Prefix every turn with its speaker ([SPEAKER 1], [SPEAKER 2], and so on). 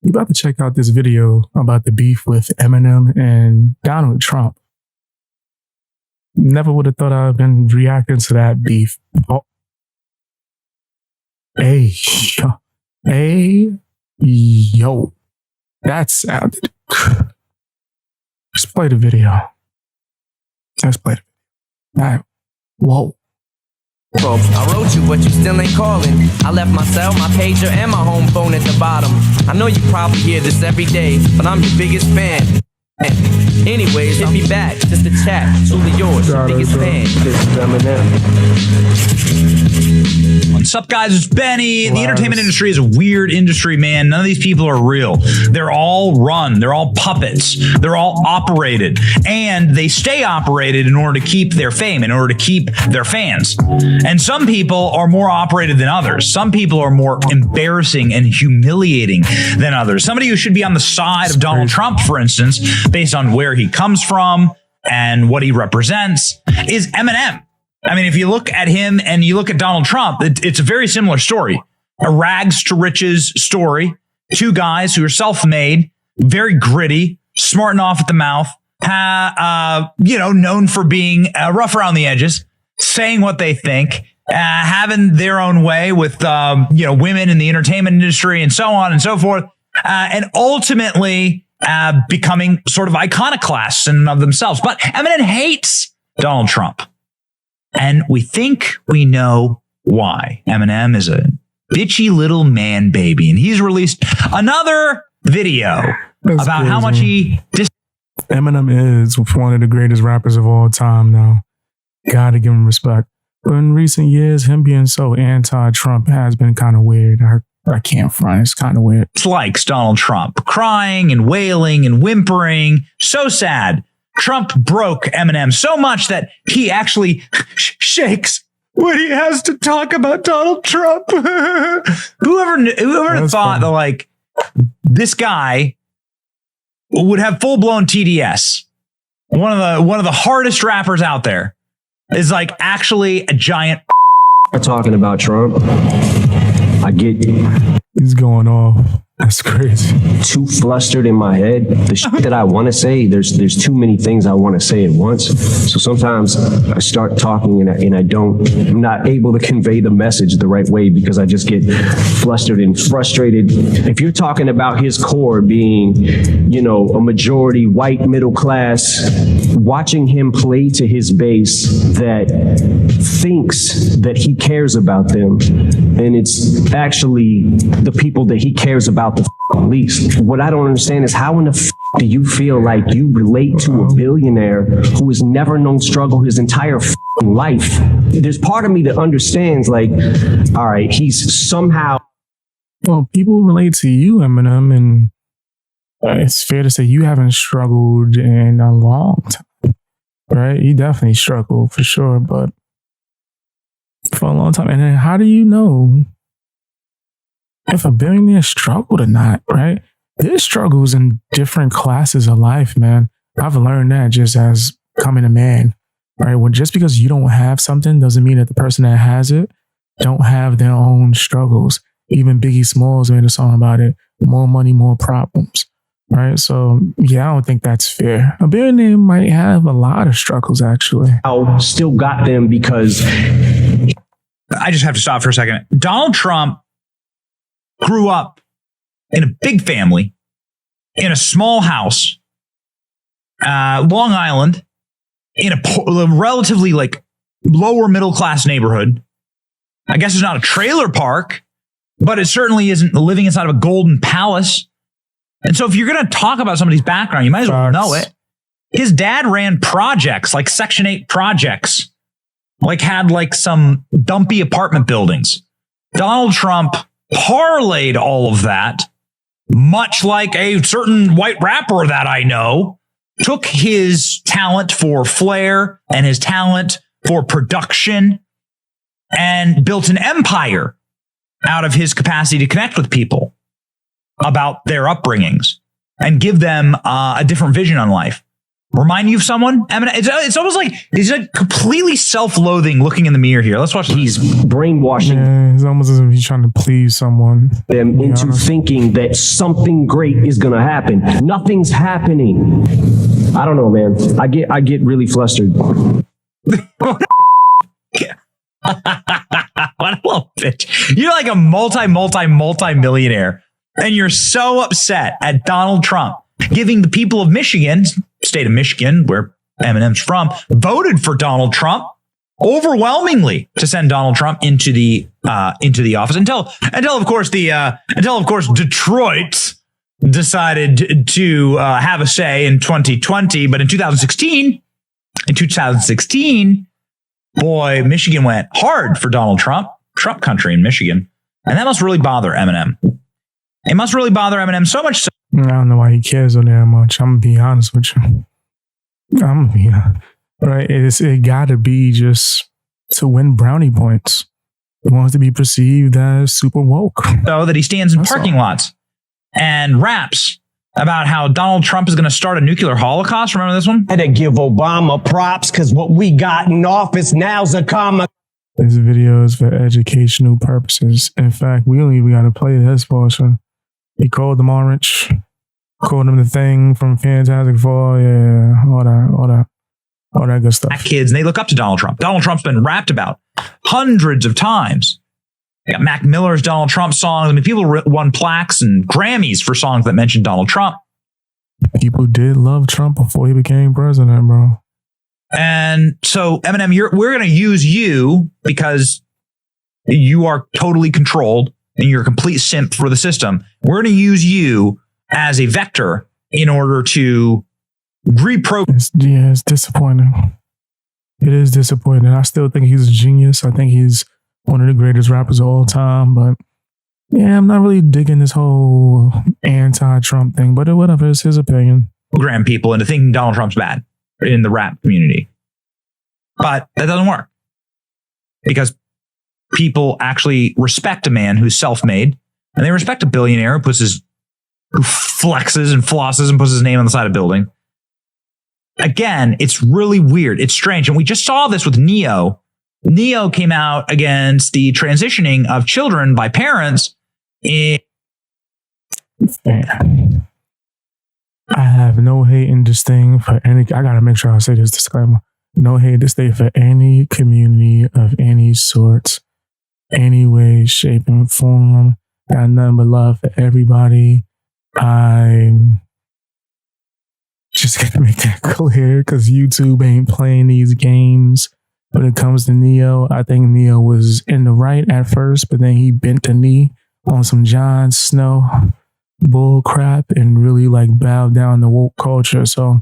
[SPEAKER 1] You about to check out this video about the beef with Eminem and Donald Trump. Never would have thought I'd been reacting to that beef. Oh. Hey, yo, that sounded. Let's play the video. Let's play the video. All right. Whoa.
[SPEAKER 2] I wrote you, but you still ain't calling. I left my cell, my pager, and my home phone at the bottom. I know you probably hear this every day, but I'm your biggest fan. Anyways, hit me back, just a chat. Truly yours, your biggest fan. This is Eminem.
[SPEAKER 3] What's up, guys? It's Benny. The entertainment industry is a weird industry, man. None of these people are real. They're all run. They're all puppets. They're all operated. And they stay operated in order to keep their fame, in order to keep their fans. And some people are more operated than others. Some people are more embarrassing and humiliating than others. Somebody who should be on the side of Donald Trump, for instance, based on where he comes from and what he represents, is Eminem. I mean, if you look at him and you look at Donald Trump, it's a very similar story. A rags to riches story. Two guys who are self-made, very gritty, smart and off at the mouth, known for being rough around the edges, saying what they think, having their own way with, women in the entertainment industry and so on and so forth. And ultimately becoming sort of iconoclasts in and of themselves. But Eminem hates Donald Trump. And we think we know why. Eminem is a bitchy little man baby. And he's released another video about how much he...
[SPEAKER 1] Eminem is one of the greatest rappers of all time now. Gotta give him respect. But in recent years, him being so anti-Trump has been kind of weird. I can't front. It's kind of weird.
[SPEAKER 3] Likes Donald Trump, crying and wailing and whimpering. So sad. Trump broke Eminem so much that he actually shakes when he has to talk about Donald Trump. Whoever thought that like this guy would have full blown TDS? One of the hardest rappers out there is like actually a giant.
[SPEAKER 4] Talking about Trump. I get
[SPEAKER 1] he's going off. That's crazy.
[SPEAKER 4] Too flustered in my head. The shit that I want to say, there's too many things I want to say at once. So sometimes I start talking and I'm not able to convey the message the right way because I just get flustered and frustrated. If you're talking about his core being, a majority white middle class, watching him play to his base that thinks that he cares about them, and it's actually the people that he cares about the least. What I don't understand is how in the do you feel like you relate to a billionaire who has never known struggle his entire life? There's part of me that understands, like, all right, he's somehow.
[SPEAKER 1] Well, people relate to you, Eminem, and it's fair to say you haven't struggled in a long time, right? You definitely struggled for sure, but for a long time. And then how do you know if a billionaire struggled or not, right? There's struggles in different classes of life, man. I've learned that just as becoming a man, right? Well, just because you don't have something doesn't mean that the person that has it don't have their own struggles. Even Biggie Smalls made a song about it. More money, more problems, right? So, yeah, I don't think that's fair. A billionaire might have a lot of struggles, actually.
[SPEAKER 4] I still got them because...
[SPEAKER 3] I just have to stop for a second. Donald Trump grew up in a big family, in a small house, Long Island, in a relatively like lower middle class neighborhood. I guess it's not a trailer park, but it certainly isn't living inside of a golden palace. And so if you're going to talk about somebody's background, you might as well know it. His dad ran projects, like Section 8 projects, like had like some dumpy apartment buildings. Donald Trump parlayed all of that, much like a certain white rapper that I know, took his talent for flair and his talent for production and built an empire out of his capacity to connect with people about their upbringings and give them a different vision on life. remind you of someone? Eminem, it's almost like he's like completely self-loathing looking in the mirror here. Let's watch this.
[SPEAKER 4] He's brainwashing
[SPEAKER 1] Yeah, it's almost as if he's trying to please someone.
[SPEAKER 4] them into thinking that something great is going to happen. Nothing's happening. I don't know, man. I get really flustered.
[SPEAKER 3] What a little bitch. You're like a multi-millionaire, and you're so upset at Donald Trump giving the people of Michigan, state of Michigan, where Eminem's from, voted for Donald Trump overwhelmingly to send Donald Trump into the office until of course Detroit decided to have a say in 2020. But in 2016, boy, Michigan went hard for Donald Trump country in Michigan. And that must really bother Eminem. It must really bother Eminem so much so.
[SPEAKER 1] I don't know why he cares so damn much. I'm gonna be honest with you. Right? It gotta be just to win brownie points. He wants to be perceived as super woke.
[SPEAKER 3] So that he stands in parking lots and raps about how Donald Trump is going to start a nuclear holocaust. Remember this one?
[SPEAKER 5] Had to give Obama props because what we got in office now's a comma.
[SPEAKER 1] This video is for educational purposes. In fact, we don't even got to play this portion. He called them orange, called them the thing from Fantastic Four. Yeah, all that good stuff.
[SPEAKER 3] Black kids, and they look up to Donald Trump. Donald Trump's been rapped about hundreds of times. You got Mac Miller's Donald Trump songs. I mean, people won plaques and Grammys for songs that mentioned Donald Trump.
[SPEAKER 1] People did love Trump before he became president, bro.
[SPEAKER 3] And so, Eminem, we're going to use you because you are totally controlled and you're a complete simp for the system. We're going to use you as a vector in order to reprogram.
[SPEAKER 1] It's disappointing. It is disappointing. I still think he's a genius. I think he's one of the greatest rappers of all time. But yeah, I'm not really digging this whole anti-Trump thing. But whatever, it's his opinion.
[SPEAKER 3] Program people into thinking Donald Trump's bad in the rap community. But that doesn't work because people actually respect a man who's self-made, and they respect a billionaire who flexes and flosses and puts his name on the side of a building. Again, it's really weird. It's strange. And we just saw this with Neo. Neo came out against the transitioning of children by parents.
[SPEAKER 1] I have no hate in this thing for any. I gotta make sure I say this disclaimer. No hate this thing for any community of any sort, any way, shape, and form. Got nothing but love for everybody. I'm just gonna make that clear because YouTube ain't playing these games. When it comes to Neo, I think Neo was in the right at first, but then he bent the knee on some Jon Snow bull crap and really like bowed down to woke culture. So